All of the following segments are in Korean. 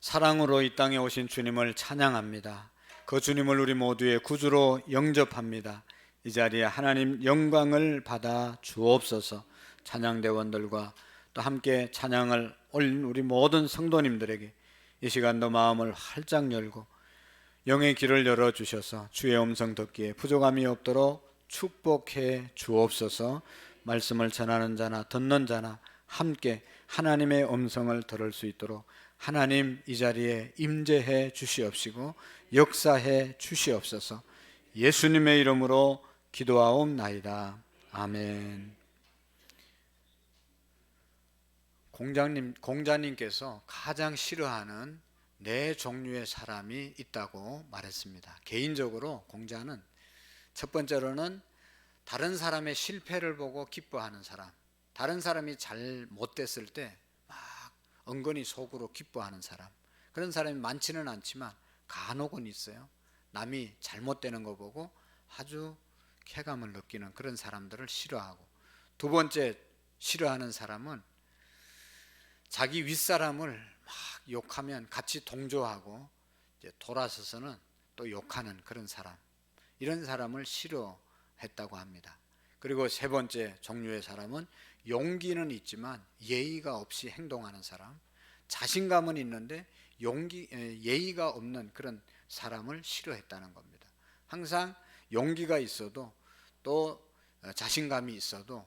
사랑으로 이 땅에 오신 주님을 찬양합니다. 그 주님을 우리 모두의 구주로 영접합니다. 이 자리에 하나님 영광을 받아 주옵소서. 찬양대원들과 또 함께 찬양을 올린 우리 모든 성도님들에게 이 시간도 마음을 활짝 열고 영의 길을 열어주셔서 주의 음성 듣기에 부족함이 없도록 축복해 주옵소서. 말씀을 전하는 자나 듣는 자나 함께 하나님의 음성을 들을 수 있도록 하나님 이 자리에 임재해 주시옵시고 역사해 주시옵소서. 예수님의 이름으로 기도하옵나이다. 아멘. 공자님께서 가장 싫어하는 네 종류의 사람이 있다고 말했습니다. 개인적으로 공자는 첫 번째로는 다른 사람의 실패를 보고 기뻐하는 사람, 다른 사람이 잘 못됐을 때 막 은근히 속으로 기뻐하는 사람, 그런 사람이 많지는 않지만 간혹은 있어요. 남이 잘못되는 거 보고 아주 쾌감을 느끼는 그런 사람들을 싫어하고, 두 번째 싫어하는 사람은 자기 윗사람을 막 욕하면 같이 동조하고 이제 돌아서서는 또 욕하는 그런 사람, 이런 사람을 싫어했다고 합니다. 그리고 세 번째 종류의 사람은 용기는 있지만 예의가 없이 행동하는 사람, 자신감은 있는데 예의가 없는 그런 사람을 싫어했다는 겁니다. 항상 용기가 있어도 또 자신감이 있어도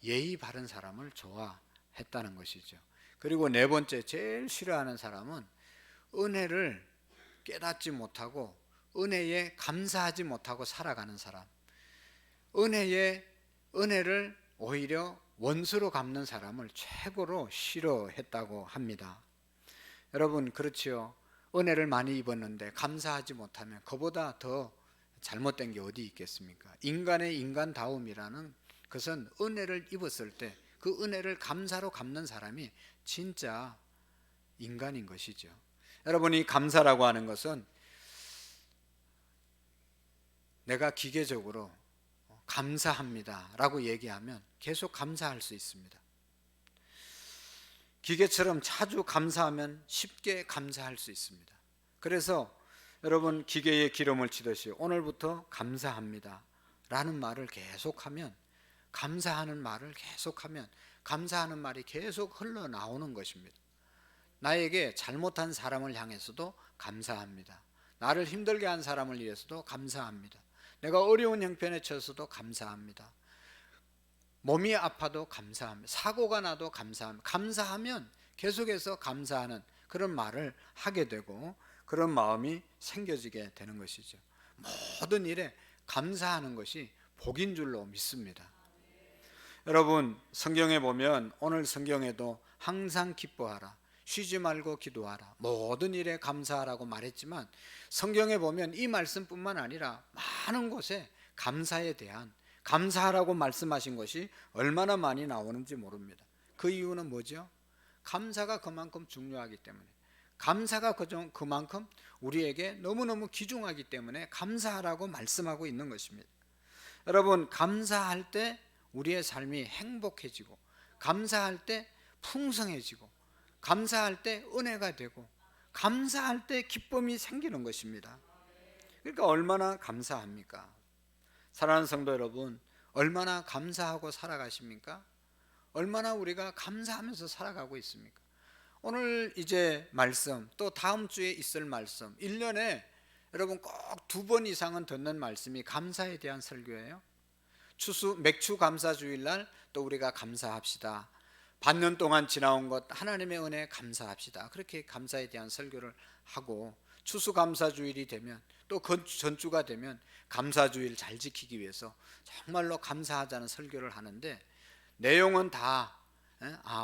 예의 바른 사람을 좋아했다는 것이죠. 그리고 네 번째 제일 싫어하는 사람은 은혜를 깨닫지 못하고 은혜에 감사하지 못하고 살아가는 사람, 은혜를 오히려 원수로 갚는 사람을 최고로 싫어했다고 합니다. 여러분 그렇지요. 은혜를 많이 입었는데 감사하지 못하면 그보다 더 잘못된 게 어디 있겠습니까? 인간의 인간다움이라는 것은 은혜를 입었을 때 그 은혜를 감사로 갚는 사람이 진짜 인간인 것이죠. 여러분이 감사라고 하는 것은 내가 기계적으로 감사합니다 라고 얘기하면 계속 감사할 수 있습니다. 기계처럼 자주 감사하면 쉽게 감사할 수 있습니다. 그래서 여러분 기계에 기름을 치듯이 오늘부터 감사합니다 라는 말을 계속하면, 감사하는 말을 계속하면 감사하는 말이 계속 흘러나오는 것입니다. 나에게 잘못한 사람을 향해서도 감사합니다. 나를 힘들게 한 사람을 위해서도 감사합니다. 내가 어려운 형편에 처해서도 감사합니다. 몸이 아파도 감사합니다. 사고가 나도 감사합니다. 감사하면 계속해서 감사하는 그런 말을 하게 되고 그런 마음이 생겨지게 되는 것이죠. 모든 일에 감사하는 것이 복인 줄로 믿습니다. 여러분 성경에 보면 오늘 성경에도 항상 기뻐하라, 쉬지 말고 기도하라, 모든 일에 감사하라고 말했지만 성경에 보면 이 말씀뿐만 아니라 많은 곳에 감사에 대한, 감사하라고 말씀하신 것이 얼마나 많이 나오는지 모릅니다. 그 이유는 뭐죠? 감사가 그만큼 중요하기 때문에, 감사가 그만큼 우리에게 너무너무 귀중하기 때문에 감사하라고 말씀하고 있는 것입니다. 여러분 감사할 때 우리의 삶이 행복해지고, 감사할 때 풍성해지고, 감사할 때 은혜가 되고, 감사할 때 기쁨이 생기는 것입니다. 그러니까 얼마나 감사합니까? 사랑하는 성도 여러분, 얼마나 감사하고 살아가십니까? 얼마나 우리가 감사하면서 살아가고 있습니까? 오늘 이제 말씀, 또 다음 주에 있을 말씀, 1년에 여러분 꼭 2번 이상은 듣는 말씀이 감사에 대한 설교예요. 맥주 감사주일날 또 우리가 감사합시다. 반년 동안 지나온 것 하나님의 은혜에 감사합시다. 그렇게 감사에 대한 설교를 하고, 추수감사주일이 되면 또 그 전주가 되면 감사주일 잘 지키기 위해서 정말로 감사하자는 설교를 하는데, 내용은 다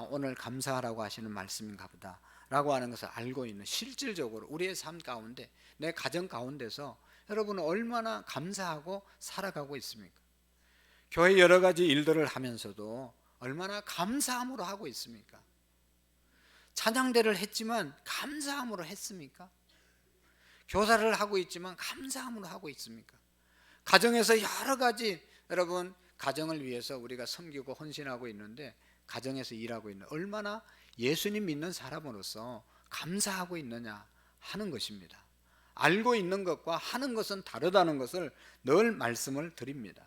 오늘 감사하라고 하시는 말씀인가 보다 라고 하는 것을 알고 있는, 실질적으로 우리의 삶 가운데, 내 가정 가운데서 여러분은 얼마나 감사하고 살아가고 있습니까? 교회 여러 가지 일들을 하면서도 얼마나 감사함으로 하고 있습니까? 찬양대를 했지만 감사함으로 했습니까? 교사를 하고 있지만 감사함으로 하고 있습니까? 가정에서 여러 가지 여러분 가정을 위해서 우리가 섬기고 헌신하고 있는데, 가정에서 일하고 있는, 얼마나 예수님 믿는 사람으로서 감사하고 있느냐 하는 것입니다. 알고 있는 것과 하는 것은 다르다는 것을 늘 말씀을 드립니다.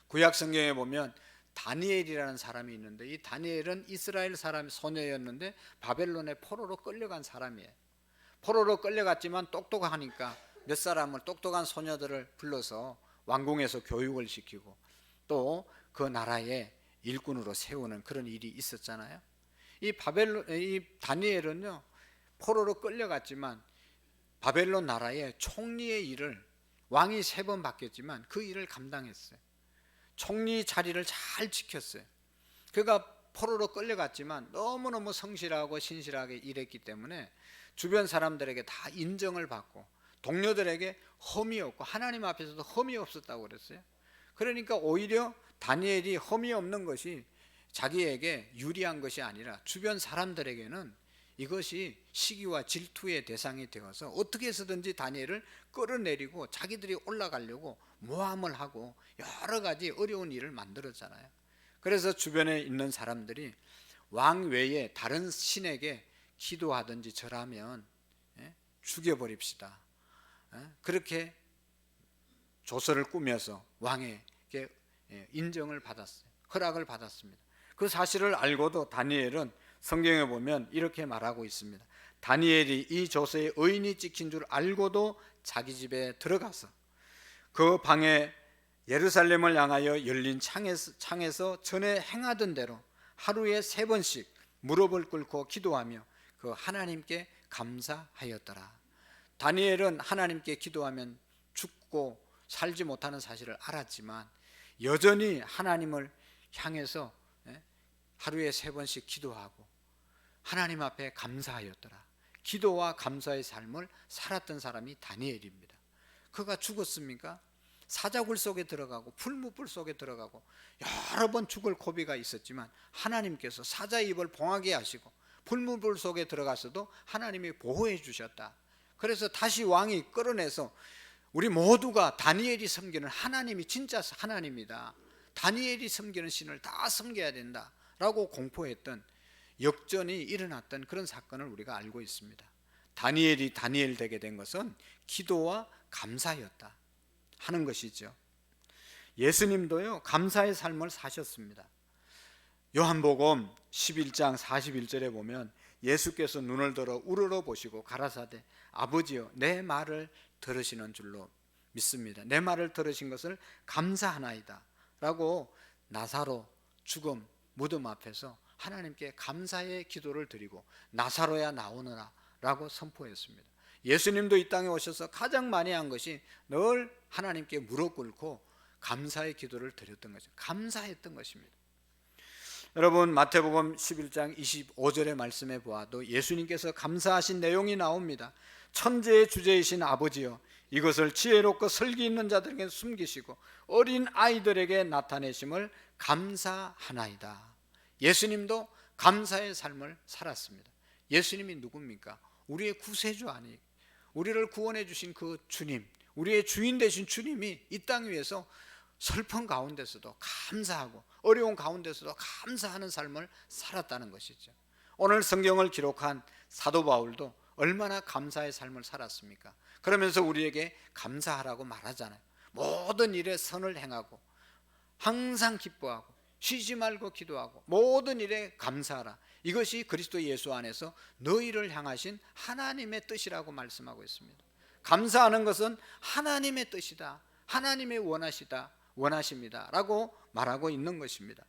구약 성경에 보면 다니엘이라는 사람이 있는데, 이 다니엘은 이스라엘 사람 소녀였는데 바벨론의 포로로 끌려간 사람이에요. 포로로 끌려갔지만 똑똑하니까 몇 사람을, 똑똑한 소녀들을 불러서 왕궁에서 교육을 시키고 또 그 나라의 일꾼으로 세우는 그런 일이 있었잖아요. 이 다니엘은요, 포로로 끌려갔지만 바벨론 나라의 총리의 일을, 왕이 3번 바뀌었지만 그 일을 감당했어요. 총리 자리를 잘 지켰어요. 그가 포로로 끌려갔지만 너무너무 성실하고 신실하게 일했기 때문에 주변 사람들에게 다 인정을 받고 동료들에게 험이 없고 하나님 앞에서도 험이 없었다고 그랬어요. 그러니까 오히려 다니엘이 험이 없는 것이 자기에게 유리한 것이 아니라 주변 사람들에게는 이것이 시기와 질투의 대상이 되어서 어떻게 해서든지 다니엘을 끌어내리고 자기들이 올라가려고 모함을 하고 여러 가지 어려운 일을 만들었잖아요. 그래서 주변에 있는 사람들이 왕 외에 다른 신에게 기도하든지 절하면 죽여버립시다, 그렇게 조서를 꾸며서 왕에게 인정을 받았어요. 허락을 받았습니다. 그 사실을 알고도 다니엘은 성경에 보면 이렇게 말하고 있습니다. 다니엘이 이 조서에 의인이 찍힌 줄 알고도 자기 집에 들어가서 그 방에 예루살렘을 향하여 열린 창에서 전에 행하던 대로 하루에 3번씩 무릎을 꿇고 기도하며 그 하나님께 감사하였더라. 다니엘은 하나님께 기도하면 죽고 살지 못하는 사실을 알았지만 여전히 하나님을 향해서 하루에 3번씩 기도하고 하나님 앞에 감사하였더라. 기도와 감사의 삶을 살았던 사람이 다니엘입니다. 그가 죽었습니까? 사자굴 속에 들어가고 풀무불 속에 들어가고 여러 번 죽을 고비가 있었지만 하나님께서 사자 입을 봉하게 하시고 풀무불 속에 들어가서도 하나님이 보호해 주셨다. 그래서 다시 왕이 끌어내서 우리 모두가 다니엘이 섬기는 하나님이 진짜 하나님이다, 다니엘이 섬기는 신을 다 섬겨야 된다 라고 공포했던 역전이 일어났던 그런 사건을 우리가 알고 있습니다. 다니엘이 다니엘 되게 된 것은 기도와 감사였다 하는 것이죠. 예수님도요, 감사의 삶을 사셨습니다. 요한복음 11장 41절에 보면 예수께서 눈을 들어 우러러 보시고 가라사대 아버지여 내 말을 들으시는 줄로 믿습니다. 내 말을 들으신 것을 감사하나이다 라고 나사로 죽음 무덤 앞에서 하나님께 감사의 기도를 드리고 나사로야 나오너라 라고 선포했습니다. 예수님도 이 땅에 오셔서 가장 많이 한 것이 늘 하나님께 무릎 꿇고 감사의 기도를 드렸던 거죠. 감사했던 것입니다. 여러분, 마태복음 11장 25절의 말씀에 보아도 예수님께서 감사하신 내용이 나옵니다. 천재의 주제이신 아버지여 이것을 지혜롭고 설기 있는 자들에게 숨기시고 어린 아이들에게 나타내심을 감사하나이다. 예수님도 감사의 삶을 살았습니다. 예수님이 누굽니까? 우리의 구세주 아니, 우리를 구원해 주신 그 주님, 우리의 주인 되신 주님이 이 땅 위에서 슬픈 가운데서도 감사하고 어려운 가운데서도 감사하는 삶을 살았다는 것이죠. 오늘 성경을 기록한 사도 바울도 얼마나 감사의 삶을 살았습니까? 그러면서 우리에게 감사하라고 말하잖아요. 모든 일에 선을 행하고 항상 기뻐하고 쉬지 말고 기도하고 모든 일에 감사하라. 이것이 그리스도 예수 안에서 너희를 향하신 하나님의 뜻이라고 말씀하고 있습니다. 감사하는 것은 하나님의 뜻이다, 하나님의 원하십니다 라고 말하고 있는 것입니다.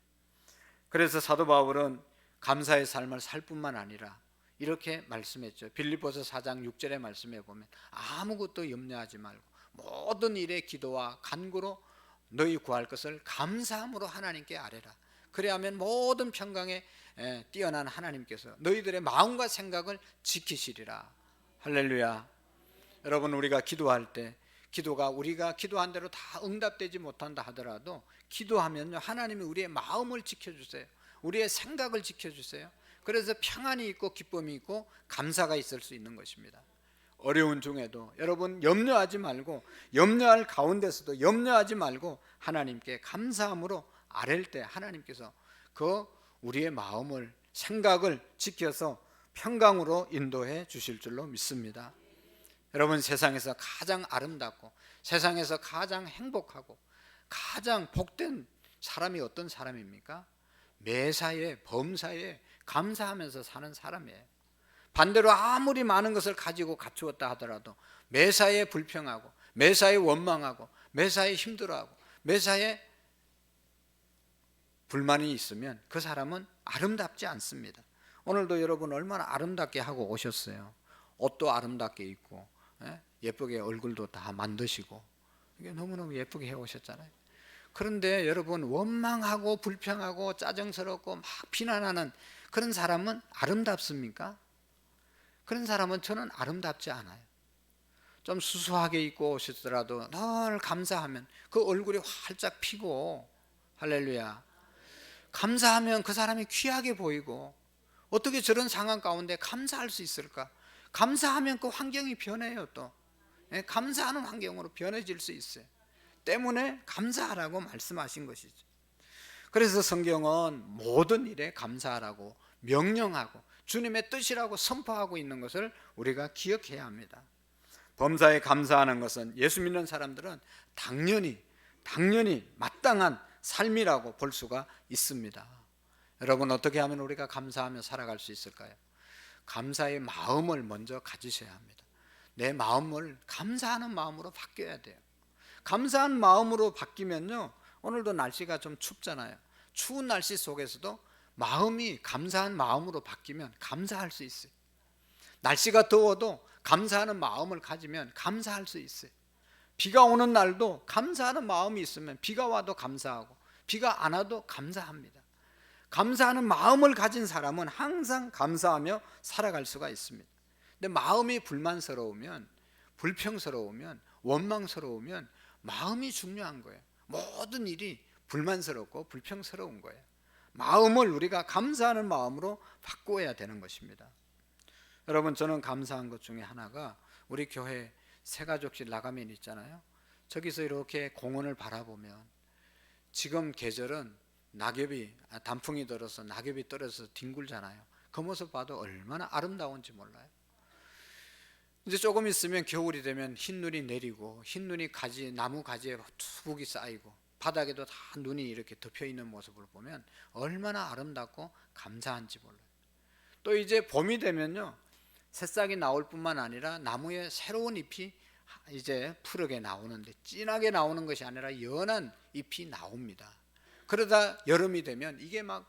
그래서 사도 바울은 감사의 삶을 살 뿐만 아니라 이렇게 말씀했죠. 빌립보서 4장 6절의 말씀에 보면 아무것도 염려하지 말고 모든 일에 기도와 간구로 너희 구할 것을 감사함으로 하나님께 아뢰라. 그래야면 모든 평강에 뛰어난 하나님께서 너희들의 마음과 생각을 지키시리라. 할렐루야. 여러분, 우리가 기도할 때 기도가 우리가 기도한 대로 다 응답되지 못한다 하더라도 기도하면요, 하나님이 우리의 마음을 지켜주세요. 우리의 생각을 지켜주세요. 그래서 평안이 있고 기쁨이 있고 감사가 있을 수 있는 것입니다. 어려운 중에도 여러분 염려하지 말고, 염려할 가운데서도 염려하지 말고 하나님께 감사함으로 아랠 때 하나님께서 그 우리의 마음을, 생각을 지켜서 평강으로 인도해 주실 줄로 믿습니다. 여러분, 세상에서 가장 아름답고 세상에서 가장 행복하고 가장 복된 사람이 어떤 사람입니까? 매사에 범사에 감사하면서 사는 사람이에요. 반대로 아무리 많은 것을 가지고 갖추었다 하더라도 매사에 불평하고 매사에 원망하고 매사에 힘들어하고 매사에 불만이 있으면 그 사람은 아름답지 않습니다. 오늘도 여러분 얼마나 아름답게 하고 오셨어요. 옷도 아름답게 입고 예쁘게 얼굴도 다 만드시고 이게 너무너무 예쁘게 해오셨잖아요. 그런데 여러분, 원망하고 불평하고 짜증스럽고 막 비난하는 그런 사람은 아름답습니까? 그런 사람은 저는 아름답지 않아요. 좀 수수하게 입고 오셨더라도 늘 감사하면 그 얼굴이 활짝 피고, 할렐루야, 감사하면 그 사람이 귀하게 보이고, 어떻게 저런 상황 가운데 감사할 수 있을까? 감사하면 그 환경이 변해요. 또 감사하는 환경으로 변해질 수 있어요. 때문에 감사하라고 말씀하신 것이죠. 그래서 성경은 모든 일에 감사하라고 명령하고 주님의 뜻이라고 선포하고 있는 것을 우리가 기억해야 합니다. 범사에 감사하는 것은 예수 믿는 사람들은 당연히 마땅한 삶이라고 볼 수가 있습니다. 여러분, 어떻게 하면 우리가 감사하며 살아갈 수 있을까요? 감사의 마음을 먼저 가지셔야 합니다. 내 마음을 감사하는 마음으로 바뀌어야 돼요. 감사한 마음으로 바뀌면요, 오늘도 날씨가 좀 춥잖아요. 추운 날씨 속에서도 마음이 감사한 마음으로 바뀌면 감사할 수 있어요. 날씨가 더워도 감사하는 마음을 가지면 감사할 수 있어요. 비가 오는 날도 감사하는 마음이 있으면 비가 와도 감사하고 비가 안 와도 감사합니다. 감사하는 마음을 가진 사람은 항상 감사하며 살아갈 수가 있습니다. 근데 마음이 불만스러우면, 불평스러우면, 원망스러우면 마음이 중요한 거예요. 모든 일이 불만스럽고 불평스러운 거예요. 마음을 우리가 감사하는 마음으로 바꾸어야 되는 것입니다. 여러분, 저는 감사한 것 중에 하나가 우리 교회 새가족실 나가면 있잖아요. 저기서 이렇게 공원을 바라보면 지금 계절은 단풍이 들어서 낙엽이 떨어져서 뒹굴잖아요. 그 모습 봐도 얼마나 아름다운지 몰라요. 이제 조금 있으면 겨울이 되면 흰눈이 내리고 흰눈이 나무 가지에 투북이 쌓이고 바닥에도 다 눈이 이렇게 덮여 있는 모습을 보면 얼마나 아름답고 감사한지 몰라요. 또 이제 봄이 되면요, 새싹이 나올 뿐만 아니라 나무에 새로운 잎이 이제 푸르게 나오는데, 진하게 나오는 것이 아니라 연한 잎이 나옵니다. 그러다 여름이 되면 이게 막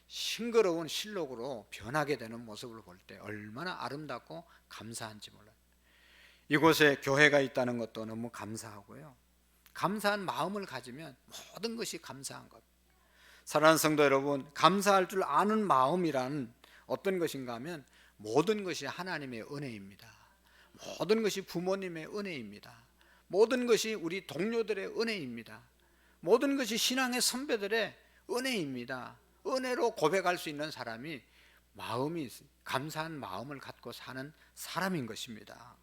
싱그러운 실록으로 변하게 되는 모습을 볼 때 얼마나 아름답고 감사한지 몰라요. 이곳에 교회가 있다는 것도 너무 감사하고요. 감사한 마음을 가지면 모든 것이 감사한 것. 사랑하는 성도 여러분, 감사할 줄 아는 마음이란 어떤 것인가 하면 모든 것이 하나님의 은혜입니다. 모든 것이 부모님의 은혜입니다. 모든 것이 우리 동료들의 은혜입니다. 모든 것이 신앙의 선배들의 은혜입니다. 은혜로 고백할 수 있는 사람이 감사한 마음을 갖고 사는 사람인 것입니다.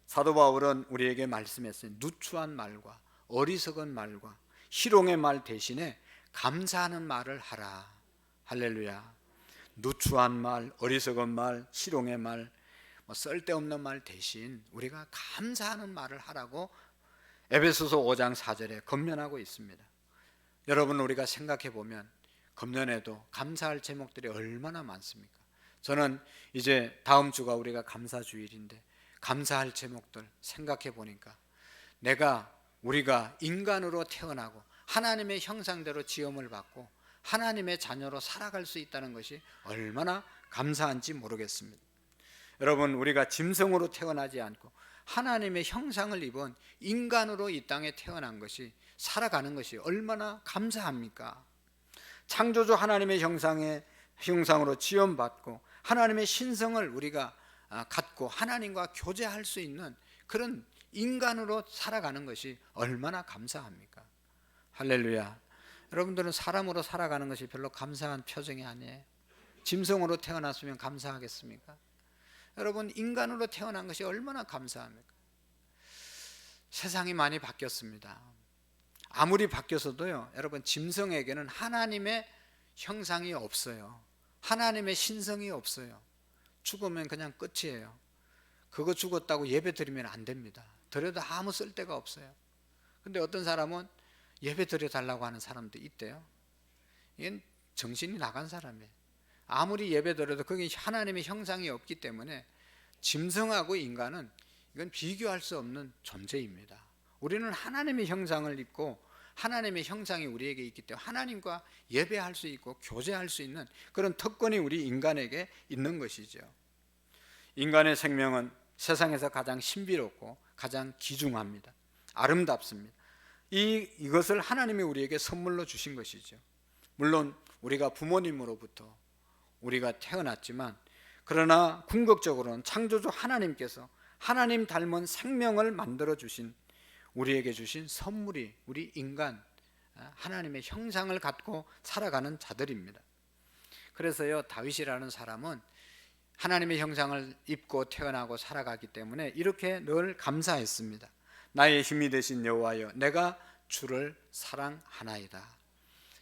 사도 바울은 우리에게 말씀했어요. 누추한 말과 어리석은 말과 희롱의 말 대신에 감사하는 말을 하라. 할렐루야. 누추한 말, 어리석은 말, 희롱의 말, 쓸데없는 말 대신 우리가 감사하는 말을 하라고 에베소서 5장 4절에 권면하고 있습니다. 여러분, 우리가 생각해 보면 금년에도 감사할 제목들이 얼마나 많습니까? 저는 이제 다음 주가 우리가 감사주일인데 감사할 제목들 생각해 보니까 우리가 인간으로 태어나고 하나님의 형상대로 지음을 받고 하나님의 자녀로 살아갈 수 있다는 것이 얼마나 감사한지 모르겠습니다. 여러분, 우리가 짐승으로 태어나지 않고 하나님의 형상을 입은 인간으로 이 땅에 태어난 것이, 살아가는 것이 얼마나 감사합니까? 창조주 하나님의 형상으로 지음받고 하나님의 신성을 우리가 갖고 하나님과 교제할 수 있는 그런 인간으로 살아가는 것이 얼마나 감사합니까? 할렐루야. 여러분들은 사람으로 살아가는 것이 별로 감사한 표정이 아니에요. 짐승으로 태어났으면 감사하겠습니까? 여러분, 인간으로 태어난 것이 얼마나 감사합니까? 세상이 많이 바뀌었습니다. 아무리 바뀌어서도요, 여러분, 짐승에게는 하나님의 형상이 없어요. 하나님의 신성이 없어요. 죽으면 그냥 끝이에요. 그거 죽었다고 예배 드리면 안 됩니다. 드려도 아무 쓸데가 없어요. 근데 어떤 사람은 예배 드려달라고 하는 사람도 있대요. 이건 정신이 나간 사람이에요. 아무리 예배 드려도 그게 하나님의 형상이 없기 때문에 짐승하고 인간은 이건 비교할 수 없는 존재입니다. 우리는 하나님의 형상을 입고 하나님의 형상이 우리에게 있기 때문에 하나님과 예배할 수 있고 교제할 수 있는 그런 특권이 우리 인간에게 있는 것이죠. 인간의 생명은 세상에서 가장 신비롭고 가장 귀중합니다. 아름답습니다. 이것을 하나님이 우리에게 선물로 주신 것이죠. 물론 우리가 부모님으로부터 우리가 태어났지만, 그러나 궁극적으로는 창조주 하나님께서 하나님 닮은 생명을 만들어 주신, 우리에게 주신 선물이 우리 인간, 하나님의 형상을 갖고 살아가는 자들입니다. 그래서요, 다윗이라는 사람은 하나님의 형상을 입고 태어나고 살아가기 때문에 이렇게 늘 감사했습니다. 나의 힘이 되신 여호와여, 내가 주를 사랑하나이다.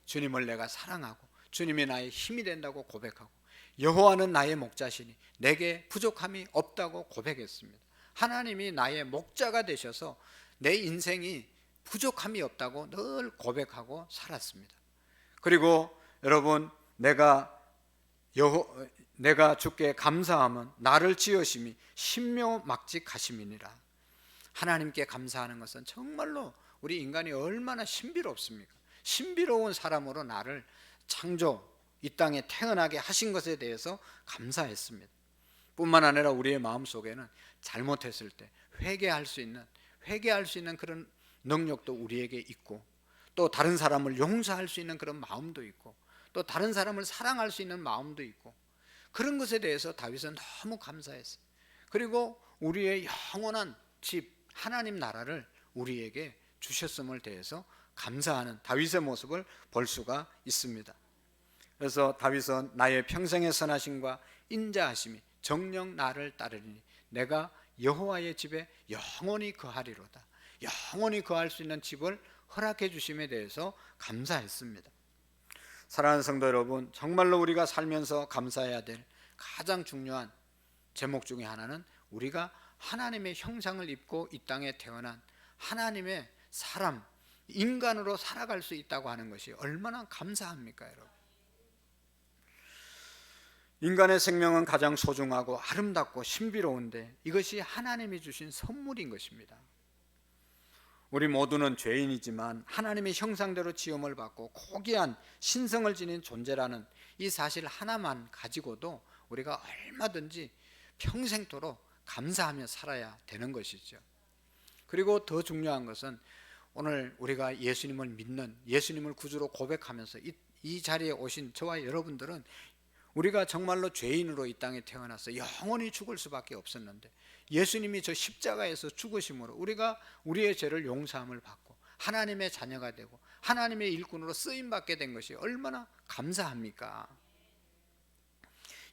주님을 내가 사랑하고 주님이 나의 힘이 된다고 고백하고, 여호와는 나의 목자시니 내게 부족함이 없다고 고백했습니다. 하나님이 나의 목자가 되셔서 내 인생이 부족함이 없다고 늘 고백하고 살았습니다. 그리고 여러분, 내가 주께 감사함은 나를 지으심이 신묘막직하심이니라. 하나님께 감사하는 것은 정말로 우리 인간이 얼마나 신비롭습니까? 신비로운 사람으로 나를 창조, 이 땅에 태어나게 하신 것에 대해서 감사했습니다. 뿐만 아니라 우리의 마음속에는 잘못했을 때 회개할 수 있는 그런 능력도 우리에게 있고, 또 다른 사람을 용서할 수 있는 그런 마음도 있고, 또 다른 사람을 사랑할 수 있는 마음도 있고, 그런 것에 대해서 다윗은 너무 감사했어요. 그리고 우리의 영원한 집 하나님 나라를 우리에게 주셨음을 대해서 감사하는 다윗의 모습을 볼 수가 있습니다. 그래서 다윗은 나의 평생의 선하심과 인자하심이 정녕 나를 따르리니 내가 여호와의 집에 영원히 거하리로다. 영원히 거할 수 있는 집을 허락해 주심에 대해서 감사했습니다. 사랑하는 성도 여러분, 정말로 우리가 살면서 감사해야 될 가장 중요한 제목 중에 하나는 우리가 하나님의 형상을 입고 이 땅에 태어난 하나님의 사람, 인간으로 살아갈 수 있다고 하는 것이 얼마나 감사합니까, 여러분? 인간의 생명은 가장 소중하고 아름답고 신비로운데 이것이 하나님이 주신 선물인 것입니다. 우리 모두는 죄인이지만 하나님의 형상대로 지음을 받고 고귀한 신성을 지닌 존재라는 이 사실 하나만 가지고도 우리가 얼마든지 평생토록 감사하며 살아야 되는 것이죠. 그리고 더 중요한 것은 오늘 우리가 예수님을 믿는, 예수님을 구주로 고백하면서 이 자리에 오신 저와 여러분들은 우리가 정말로 죄인으로 이 땅에 태어나서 영원히 죽을 수밖에 없었는데, 예수님이 저 십자가에서 죽으심으로 우리가 우리의 죄를 용서함을 받고 하나님의 자녀가 되고 하나님의 일꾼으로 쓰임받게 된 것이 얼마나 감사합니까?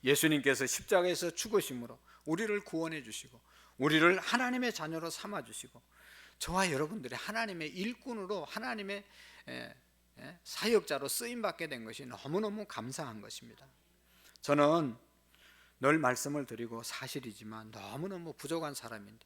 예수님께서 십자가에서 죽으심으로 우리를 구원해 주시고 우리를 하나님의 자녀로 삼아 주시고 저와 여러분들이 하나님의 일꾼으로, 하나님의 사역자로 쓰임받게 된 것이 너무너무 감사한 것입니다. 저는 늘 말씀을 드리고 사실이지만 너무너무 부족한 사람인데,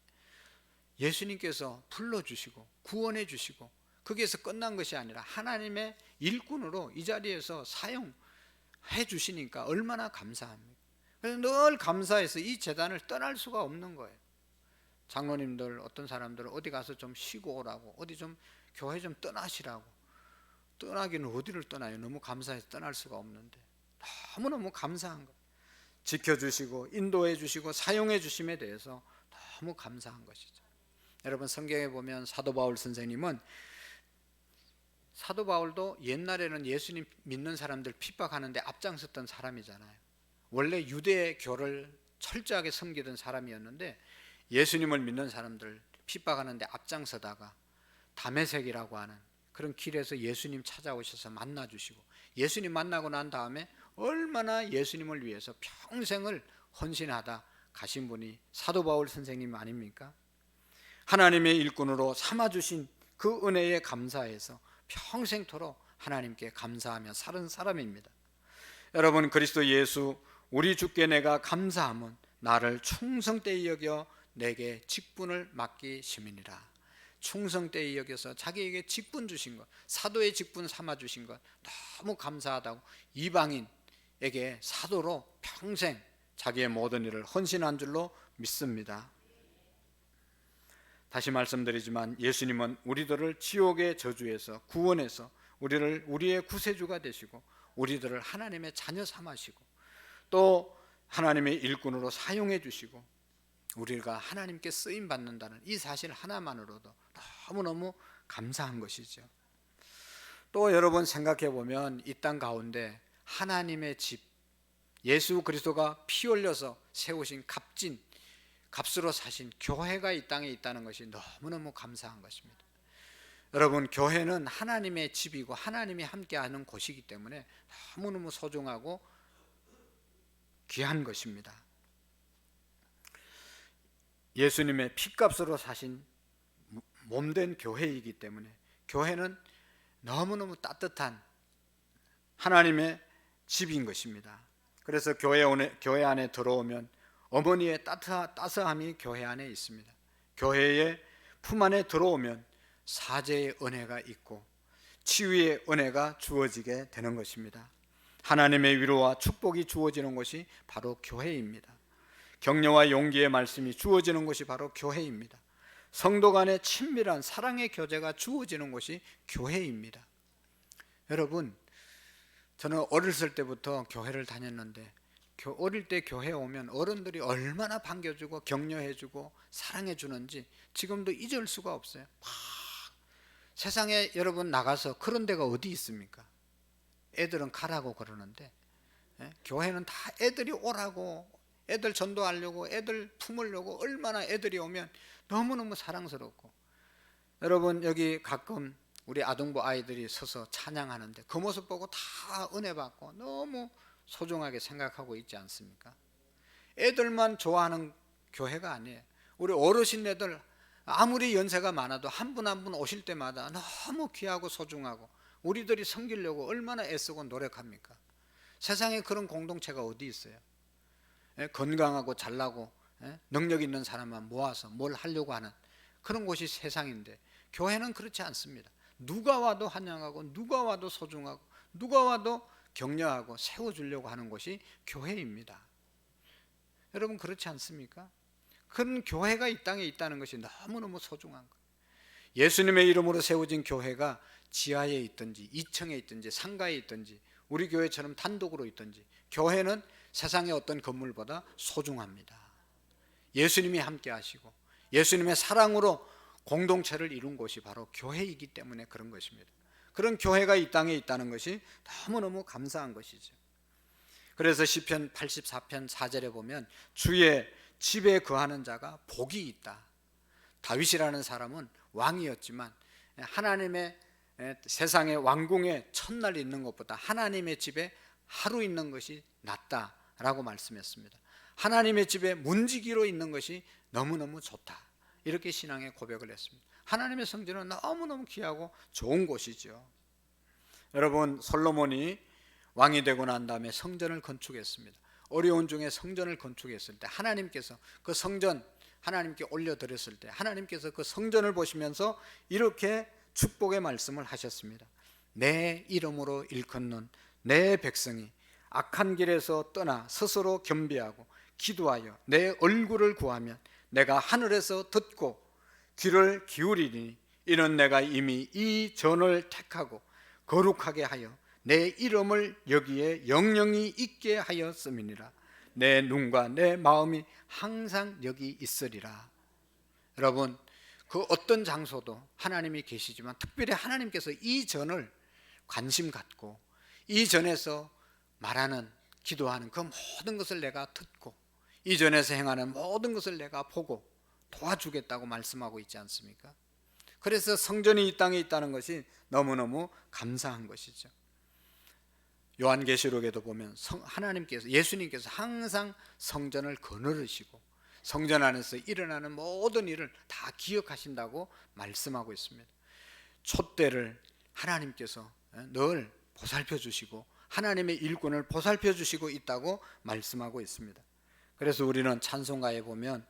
예수님께서 불러주시고 구원해 주시고 거기에서 끝난 것이 아니라 하나님의 일꾼으로 이 자리에서 사용해 주시니까 얼마나 감사합니까? 그래서 늘 감사해서 이 재단을 떠날 수가 없는 거예요. 장로님들, 어떤 사람들은 어디 가서 좀 쉬고 오라고, 어디 좀 교회 좀 떠나시라고. 떠나기는 어디를 떠나요? 너무 감사해서 떠날 수가 없는데 너무너무 감사한 것, 지켜주시고 인도해 주시고 사용해 주심에 대해서 너무 감사한 것이죠. 여러분, 성경에 보면 사도 바울 선생님은, 사도 바울도 옛날에는 예수님 믿는 사람들 핍박하는데 앞장섰던 사람이잖아요. 원래 유대교를 철저하게 섬기던 사람이었는데 예수님을 믿는 사람들 핍박하는데 앞장서다가 다메섹이라고 하는 그런 길에서 예수님 찾아오셔서 만나주시고, 예수님 만나고 난 다음에 얼마나 예수님을 위해서 평생을 헌신하다 가신 분이 사도 바울 선생님 아닙니까? 하나님의 일꾼으로 삼아주신 그 은혜에 감사해서 평생토록 하나님께 감사하며 사는 사람입니다. 여러분, 그리스도 예수 우리 주께 내가 감사함은 나를 충성되이 여겨 내게 직분을 맡기심이니라. 충성되이 여겨서 자기에게 직분 주신 것, 사도의 직분 삼아 주신 것 너무 감사하다고 이방인에게 사도로 평생 자기의 모든 일을 헌신한 줄로 믿습니다. 다시 말씀드리지만 예수님은 우리들을 지옥의 저주에서 구원해서 우리를 우리의 구세주가 되시고 우리들을 하나님의 자녀 삼으시고 또 하나님의 일꾼으로 사용해 주시고 우리가 하나님께 쓰임 받는다는 이 사실 하나만으로도 너무너무 감사한 것이죠. 또 여러분 생각해 보면 이 땅 가운데 하나님의 집, 예수 그리스도가 피 흘려서 세우신 값으로 사신 교회가 이 땅에 있다는 것이 너무너무 감사한 것입니다. 여러분, 교회는 하나님의 집이고 하나님이 함께하는 곳이기 때문에 너무너무 소중하고 귀한 것입니다. 예수님의 피값으로 사신 몸된 교회이기 때문에 교회는 너무너무 따뜻한 하나님의 집인 것입니다. 그래서 교회 안에 들어오면 어머니의 따스함이 교회 안에 있습니다. 교회의 품 안에 들어오면 사죄의 은혜가 있고 치유의 은혜가 주어지게 되는 것입니다. 하나님의 위로와 축복이 주어지는 것이 바로 교회입니다. 격려와 용기의 말씀이 주어지는 것이 바로 교회입니다. 성도 간의 친밀한 사랑의 교제가 주어지는 것이 교회입니다. 여러분, 저는 어렸을 때부터 교회를 다녔는데 어릴 때 교회에 오면 어른들이 얼마나 반겨주고 격려해주고 사랑해주는지 지금도 잊을 수가 없어요. 세상에 여러분 나가서 그런 데가 어디 있습니까? 애들은 가라고 그러는데 교회는 다 애들이 오라고, 애들 전도하려고, 애들 품으려고 얼마나 애들이 오면 너무너무 사랑스럽고, 여러분 여기 가끔 우리 아동부 아이들이 서서 찬양하는데 그 모습 보고 다 은혜 받고 너무 소중하게 생각하고 있지 않습니까? 애들만 좋아하는 교회가 아니에요. 우리 어르신네들 아무리 연세가 많아도 한 분 한 분 오실 때마다 너무 귀하고 소중하고 우리들이 섬기려고 얼마나 애쓰고 노력합니까? 세상에 그런 공동체가 어디 있어요? 건강하고 잘나고 능력 있는 사람만 모아서 뭘 하려고 하는 그런 곳이 세상인데 교회는 그렇지 않습니다. 누가 와도 환영하고 누가 와도 소중하고 누가 와도 격려하고 세워주려고 하는 곳이 교회입니다. 여러분 그렇지 않습니까? 그런 교회가 이 땅에 있다는 것이 너무너무 소중한 거예요. 예수님의 이름으로 세워진 교회가 지하에 있든지 2층에 있든지 상가에 있든지 우리 교회처럼 단독으로 있든지 교회는 세상의 어떤 건물보다 소중합니다. 예수님이 함께 하시고 예수님의 사랑으로 공동체를 이룬 곳이 바로 교회이기 때문에 그런 것입니다. 그런 교회가 이 땅에 있다는 것이 너무너무 감사한 것이죠. 그래서 시편 84편 4절에 보면 주의 집에 거하는 자가 복이 있다. 다윗이라는 사람은 왕이었지만 하나님의 세상의 왕궁에 첫날 있는 것보다 하나님의 집에 하루 있는 것이 낫다라고 말씀했습니다. 하나님의 집에 문지기로 있는 것이 너무너무 좋다, 이렇게 신앙의 고백을 했습니다. 하나님의 성전은 너무너무 귀하고 좋은 곳이죠. 여러분, 솔로몬이 왕이 되고 난 다음에 성전을 건축했습니다. 어려운 중에 성전을 건축했을 때 하나님께서 그 성전 하나님께 올려드렸을 때 하나님께서 그 성전을 보시면서 이렇게 축복의 말씀을 하셨습니다. 내 이름으로 일컫는 내 백성이 악한 길에서 떠나 스스로 겸비하고 기도하여 내 얼굴을 구하면 내가 하늘에서 듣고 귀를 기울이리니 이는 내가 이미 이 전을 택하고 거룩하게 하여 내 이름을 여기에 영영히 있게 하였음이니라. 내 눈과 내 마음이 항상 여기 있으리라. 여러분, 그 어떤 장소도 하나님이 계시지만 특별히 하나님께서 이 전을 관심 갖고 이 전에서 말하는 기도하는 그 모든 것을 내가 듣고 이 전에서 행하는 모든 것을 내가 보고 도와주겠다고 말씀하고 있지 않습니까? 그래서 성전이 이 땅에 있다는 것이 너무너무 감사한 것이죠. 요한계시록에도 보면 하나님께서 예수님께서 항상 성전을 거느리시고 성전 안에서 일어나는 모든 일을 다 기억하신다고 말씀하고 있습니다. 촛대를 하나님께서 늘 보살펴 주시고 하나님의 일꾼을 보살펴 주시고 있다고 말씀하고 있습니다. 그래서 우리는 찬송가에 보면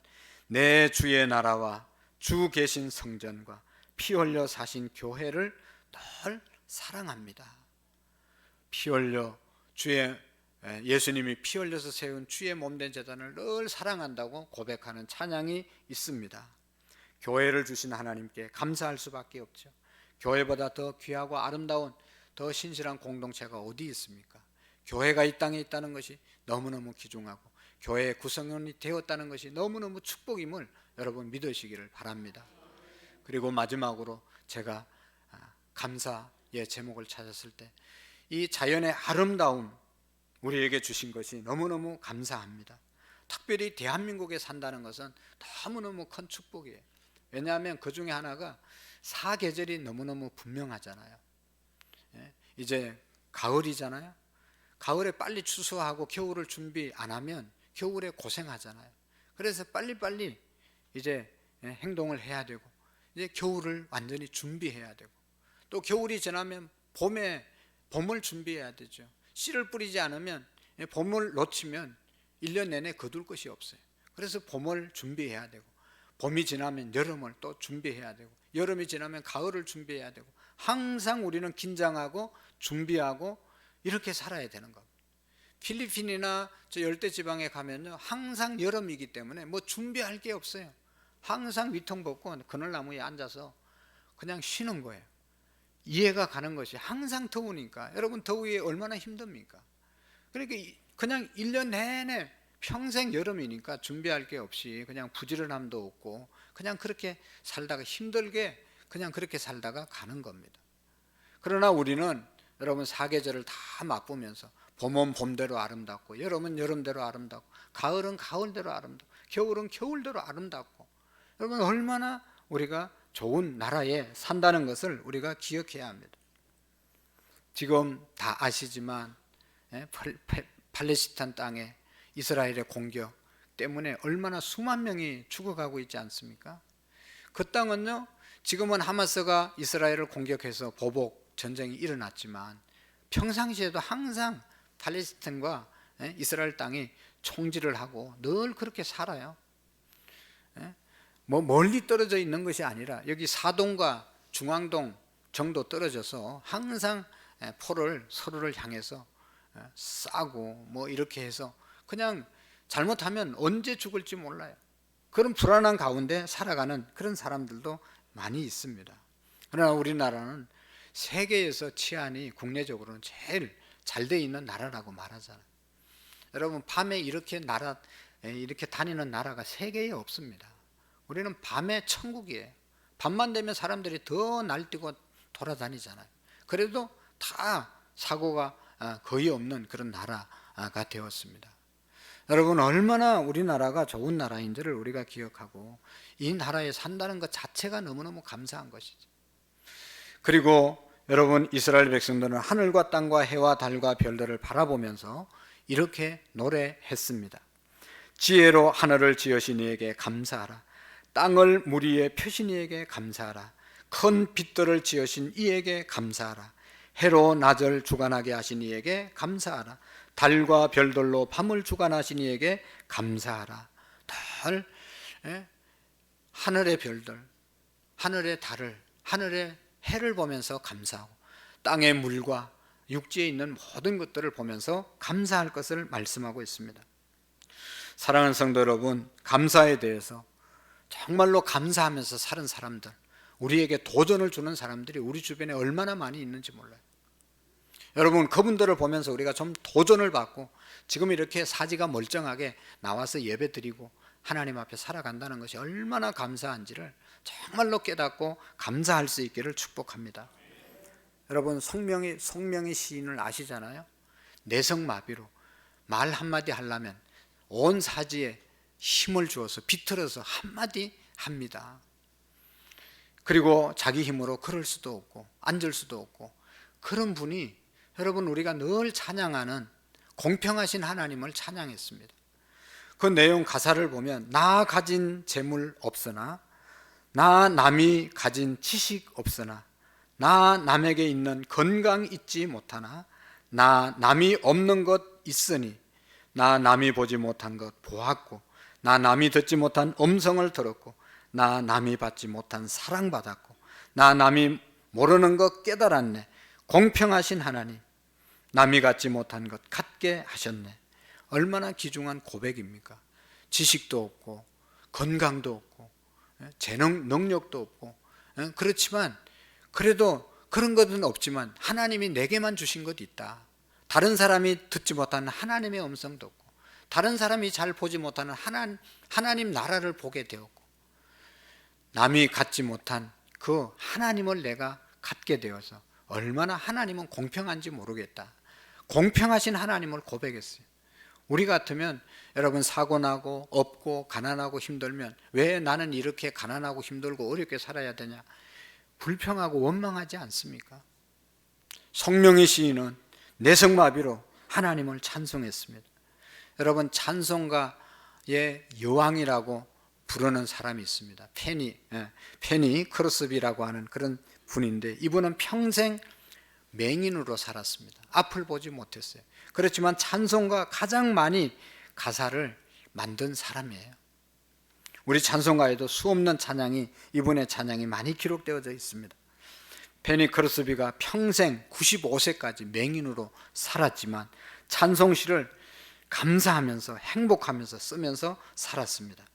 내 주의 나라와 주 계신 성전과 피 흘려 사신 교회를 늘 사랑합니다. 피 흘려 예수님이 피 흘려서 세운 주의 몸된 제단을 늘 사랑한다고 고백하는 찬양이 있습니다. 교회를 주신 하나님께 감사할 수밖에 없죠. 교회보다 더 귀하고 아름다운 더 신실한 공동체가 어디 있습니까? 교회가 이 땅에 있다는 것이 너무너무 귀중하고 교회의 구성원이 되었다는 것이 너무너무 축복임을 여러분 믿으시기를 바랍니다. 그리고 마지막으로 제가 감사의 제목을 찾았을 때 이 자연의 아름다움 우리에게 주신 것이 너무너무 감사합니다. 특별히 대한민국에 산다는 것은 너무너무 큰 축복이에요. 왜냐하면 그 중에 하나가 사계절이 너무너무 분명하잖아요. 이제 가을이잖아요. 가을에 빨리 추수하고 겨울을 준비 안 하면 겨울에 고생하잖아요. 그래서 빨리빨리 이제 행동을 해야 되고 이제 겨울을 완전히 준비해야 되고 또 겨울이 지나면 봄을 준비해야 되죠. 씨를 뿌리지 않으면 봄을 놓치면 1년 내내 거둘 것이 없어요. 그래서 봄을 준비해야 되고 봄이 지나면 여름을 또 준비해야 되고 여름이 지나면 가을을 준비해야 되고 항상 우리는 긴장하고 준비하고 이렇게 살아야 되는 겁니다. 필리핀이나 저 열대지방에 가면요 항상 여름이기 때문에 뭐 준비할 게 없어요. 항상 위통 벗고 그늘나무에 앉아서 그냥 쉬는 거예요. 이해가 가는 것이 항상 더우니까. 여러분 더위에 얼마나 힘듭니까? 그러니까 그냥 1년 내내 평생 여름이니까 준비할 게 없이 그냥 부지런함도 없고 그냥 그렇게 살다가 힘들게 그냥 그렇게 살다가 가는 겁니다. 그러나 우리는 여러분 사계절을 다 맛보면서 봄은 봄대로 아름답고 여름은 여름대로 아름답고 가을은 가을대로 아름답고 겨울은 겨울대로 아름답고 여러분 얼마나 우리가 좋은 나라에 산다는 것을 우리가 기억해야 합니다. 지금 다 아시지만 팔레스타인 땅에 이스라엘의 공격 때문에 얼마나 수만 명이 죽어가고 있지 않습니까? 그 땅은요 지금은 하마스가 이스라엘을 공격해서 보복 전쟁이 일어났지만 평상시에도 항상 팔레스타인과 이스라엘 땅이 총질을 하고 늘 그렇게 살아요. 뭐 멀리 떨어져 있는 것이 아니라 여기 사동과 중앙동 정도 떨어져서 항상 포를 서로를 향해서 싸고 뭐 이렇게 해서 그냥 잘못하면 언제 죽을지 몰라요. 그런 불안한 가운데 살아가는 그런 사람들도 많이 있습니다. 그러나 우리나라는 세계에서 치안이 국내적으로는 제일 잘 돼 있는 나라라고 말하잖아요. 여러분 밤에 이렇게 다니는 나라가 세계에 없습니다. 우리는 밤에 천국이에요. 밤만 되면 사람들이 더 날뛰고 돌아다니잖아요. 그래도 다 사고가 거의 없는 그런 나라가 되었습니다. 여러분 얼마나 우리나라가 좋은 나라인지를 우리가 기억하고 이 나라에 산다는 것 자체가 너무너무 감사한 것이죠. 그리고 여러분 이스라엘 백성들은 하늘과 땅과 해와 달과 별들을 바라보면서 이렇게 노래했습니다. 지혜로 하늘을 지으신 이에게 감사하라. 땅을 물 위에 펴신 이에게 감사하라. 큰 빛들을 지으신 이에게 감사하라. 해로 낮을 주관하게 하신 이에게 감사하라. 달과 별들로 밤을 주관하신 이에게 감사하라. 하늘의 별들, 하늘의 달을, 하늘의 해를 보면서 감사하고 땅의 물과 육지에 있는 모든 것들을 보면서 감사할 것을 말씀하고 있습니다. 사랑하는 성도 여러분, 감사에 대해서 정말로 감사하면서 사는 사람들, 우리에게 도전을 주는 사람들이 우리 주변에 얼마나 많이 있는지 몰라요. 여러분 그분들을 보면서 우리가 좀 도전을 받고 지금 이렇게 사지가 멀쩡하게 나와서 예배 드리고 하나님 앞에 살아간다는 것이 얼마나 감사한지를 정말로 깨닫고 감사할 수 있기를 축복합니다. 여러분 송명희 시인을 아시잖아요. 내성마비로 말 한마디 하려면 온 사지에 힘을 주어서 비틀어서 한마디 합니다. 그리고 자기 힘으로 걸을 수도 없고 앉을 수도 없고 그런 분이 여러분 우리가 늘 찬양하는 공평하신 하나님을 찬양했습니다. 그 내용 가사를 보면 나 가진 재물 없으나 나 남이 가진 지식 없으나 나 남에게 있는 건강 잊지 못하나 나 남이 없는 것 있으니 나 남이 보지 못한 것 보았고 나 남이 듣지 못한 음성을 들었고 나 남이 받지 못한 사랑받았고 나 남이 모르는 것 깨달았네. 공평하신 하나님, 남이 갖지 못한 것 갖게 하셨네. 얼마나 귀중한 고백입니까? 지식도 없고 건강도 없고 재능 능력도 없고 그렇지만 그래도 그런 것은 없지만 하나님이 내게만 주신 것 있다. 다른 사람이 듣지 못하는 하나님의 음성도 없고 다른 사람이 잘 보지 못하는 하나님 나라를 보게 되었고 남이 갖지 못한 그 하나님을 내가 갖게 되어서 얼마나 하나님은 공평한지 모르겠다. 공평하신 하나님을 고백했어요. 우리 같으면 여러분 사고 나고 없고 가난하고 힘들면 왜 나는 이렇게 가난하고 힘들고 어렵게 살아야 되냐 불평하고 원망하지 않습니까? 성령의 시인은 내성마비로 하나님을 찬송했습니다. 여러분 찬송가의 여왕이라고 부르는 사람이 있습니다. 페니 크로스비라고 하는 그런 분인데 이분은 평생 맹인으로 살았습니다. 앞을 보지 못했어요. 그렇지만 찬송가 가장 많이 가사를 만든 사람이에요. 우리 찬송가에도 수없는 찬양이 이분의 찬양이 많이 기록되어져 있습니다. 페니 크로스비가 평생 95세까지 맹인으로 살았지만 찬송시를 감사하면서 행복하면서 쓰면서 살았습니다.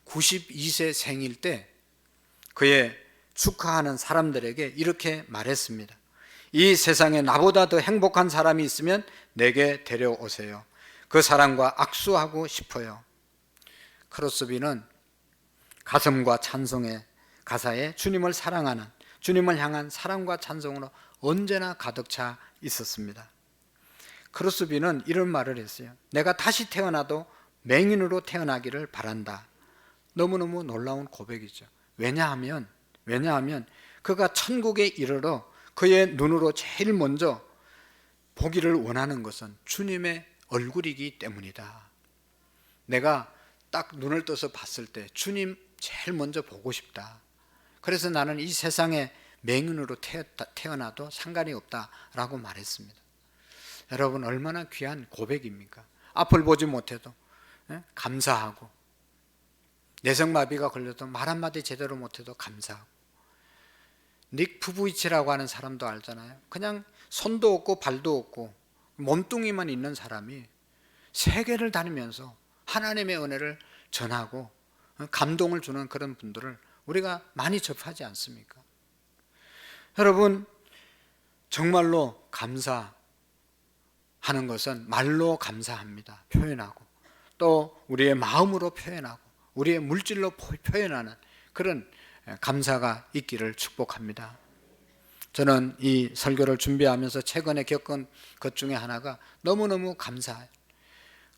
92세 생일 때 그의 축하하는 사람들에게 이렇게 말했습니다. 이 세상에 나보다 더 행복한 사람이 있으면 내게 데려오세요. 그 사람과 악수하고 싶어요. 크로스비는 가슴과 찬송의 가사에 주님을 사랑하는 주님을 향한 사랑과 찬송으로 언제나 가득 차 있었습니다. 크로스비는 이런 말을 했어요. 내가 다시 태어나도 맹인으로 태어나기를 바란다. 너무너무 놀라운 고백이죠. 왜냐하면 그가 천국에 이르러 그의 눈으로 제일 먼저 보기를 원하는 것은 주님의 얼굴이기 때문이다. 내가 딱 눈을 떠서 봤을 때 주님 제일 먼저 보고 싶다. 그래서 나는 이 세상에 맹인으로 태어나도 상관이 없다라고 말했습니다. 여러분 얼마나 귀한 고백입니까? 앞을 보지 못해도 감사하고 내성마비가 걸려도 말 한마디 제대로 못해도 감사하고 닉 부부이치라고 하는 사람도 알잖아요. 그냥 손도 없고 발도 없고 몸뚱이만 있는 사람이 세계를 다니면서 하나님의 은혜를 전하고 감동을 주는 그런 분들을 우리가 많이 접하지 않습니까? 여러분 정말로 감사하는 것은 말로 감사합니다. 표현하고 또 우리의 마음으로 표현하고 우리의 물질로 표현하는 그런 감사가 있기를 축복합니다. 저는 이 설교를 준비하면서 최근에 겪은 것 중에 하나가 너무너무 감사해요.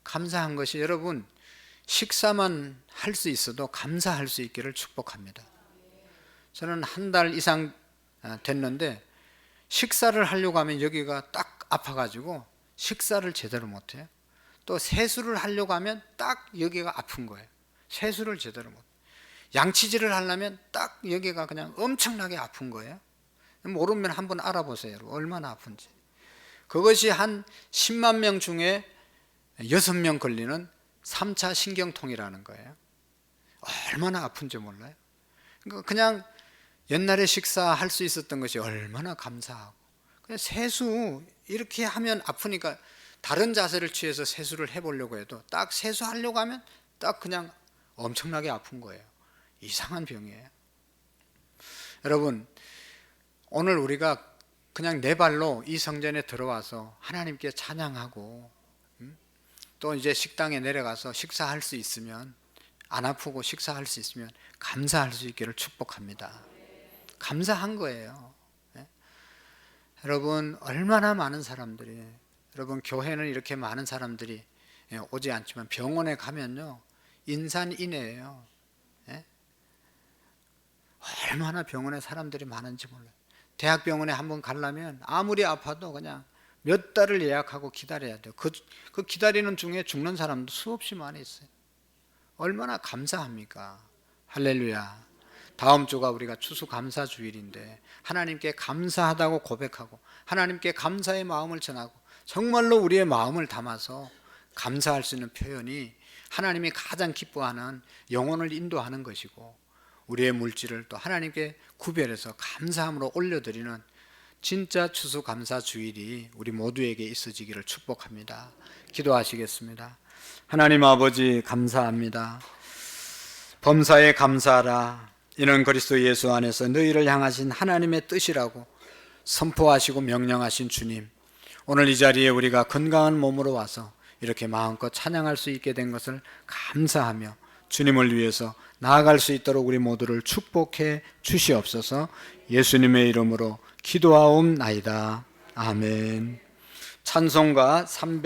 감사한 것이 여러분 식사만 할 수 있어도 감사할 수 있기를 축복합니다. 저는 한 달 이상 됐는데 식사를 하려고 하면 여기가 딱 아파가지고 식사를 제대로 못해요. 또 세수를 하려고 하면 딱 여기가 아픈 거예요. 세수를 제대로 못해요. 양치질을 하려면 딱 여기가 그냥 엄청나게 아픈 거예요. 모르면 한번 알아보세요. 얼마나 아픈지. 그것이 한 10만 명 중에 6명 걸리는 3차 신경통이라는 거예요. 얼마나 아픈지 몰라요. 그냥 옛날에 식사할 수 있었던 것이 얼마나 감사하고 그냥 세수 이렇게 하면 아프니까 다른 자세를 취해서 세수를 해보려고 해도 딱 세수하려고 하면 딱 그냥 엄청나게 아픈 거예요. 이상한 병이에요. 여러분 오늘 우리가 그냥 내 발로 이 성전에 들어와서 하나님께 찬양하고 또 이제 식당에 내려가서 식사할 수 있으면 안 아프고 식사할 수 있으면 감사할 수 있기를 축복합니다. 감사한 거예요. 여러분 얼마나 많은 사람들이 여러분 교회는 이렇게 많은 사람들이 오지 않지만 병원에 가면요 인산인해예요. 얼마나 병원에 사람들이 많은지 몰라요. 대학병원에 한번 가려면 아무리 아파도 그냥 몇 달을 예약하고 기다려야 돼요. 그 기다리는 중에 죽는 사람도 수없이 많이 있어요. 얼마나 감사합니까? 할렐루야. 다음 주가 우리가 추수감사주일인데 하나님께 감사하다고 고백하고 하나님께 감사의 마음을 전하고 정말로 우리의 마음을 담아서 감사할 수 있는 표현이 하나님이 가장 기뻐하는 영혼을 인도하는 것이고 우리의 물질을 또 하나님께 구별해서 감사함으로 올려드리는 진짜 추수감사주일이 우리 모두에게 있어지기를 축복합니다. 기도하시겠습니다. 하나님 아버지 감사합니다. 범사에 감사하라. 이는 그리스도 예수 안에서 너희를 향하신 하나님의 뜻이라고 선포하시고 명령하신 주님, 오늘 이 자리에 우리가 건강한 몸으로 와서 이렇게 마음껏 찬양할 수 있게 된 것을 감사하며 주님을 위해서 나아갈 수 있도록 우리 모두를 축복해 주시옵소서. 예수님의 이름으로 기도하옵나이다. 아멘. 찬송가 300